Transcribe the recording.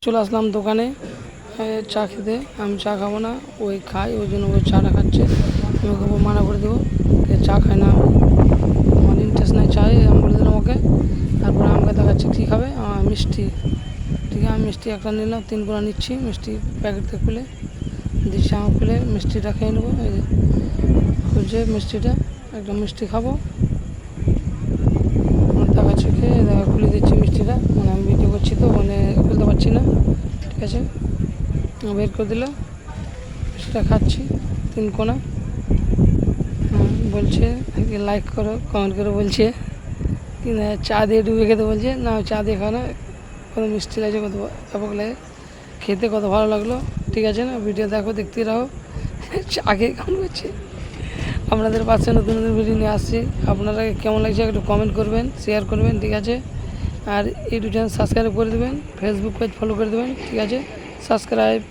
চলে আসলাম দোকানে চা খেতে। আমি চা খাবো না, ওই খাই, ওই জন্য ওই চাটা খাচ্ছে। আমি ওকে মানা করে দেবো চা খায় না, আমার ইন্টারেস্ট নাই চাই, আমি বলে দিলাম ওকে। তারপরে আমাকে দেখাচ্ছে কী খাবে, মিষ্টি। ঠিক আছে, আমি মিষ্টি একটা নিলাম, 3 কোনা নিচ্ছি মিষ্টি প্যাকেট থেকে খুলে দিচ্ছি। আমার খুলে মিষ্টিটা খেয়ে নেবো। এই যে খুলছে মিষ্টিটা, একটা মিষ্টি খাবো। আমার দেখাচ্ছে খেয়ে খুলে দিচ্ছি মিষ্টিটা, মানে আমি ভিডিও করছি তো মানে খুলতে পারছি না। ঠিক আছে, বের করে দিল, সেটা খাচ্ছি 3 কোনা। বলছে লাইক করো, কমেন্ট করে বলছে কি না চা দিয়ে ডুবে খেতে বলছে। না চা দিয়ে খাও না, কত মিষ্টি লাগছে, কত ব্যাপক লাগে খেতে, কত ভালো লাগলো। ঠিক আছে না, ভিডিও দেখো, দেখতেই রাখো। চা খেয়ে কেমন করছে। আপনাদের পাশে নতুন নতুন ভিডিও নিয়ে আসছি, আপনারা কেমন লাগছে একটু কমেন্ট করবেন, শেয়ার করবেন। ঠিক আছে, আর ইউটিউব চ্যানেল সাবস্ক্রাইব করে দেবেন, ফেসবুক পেজ ফলো করে দেবেন। ঠিক আছে, সাবস্ক্রাইব।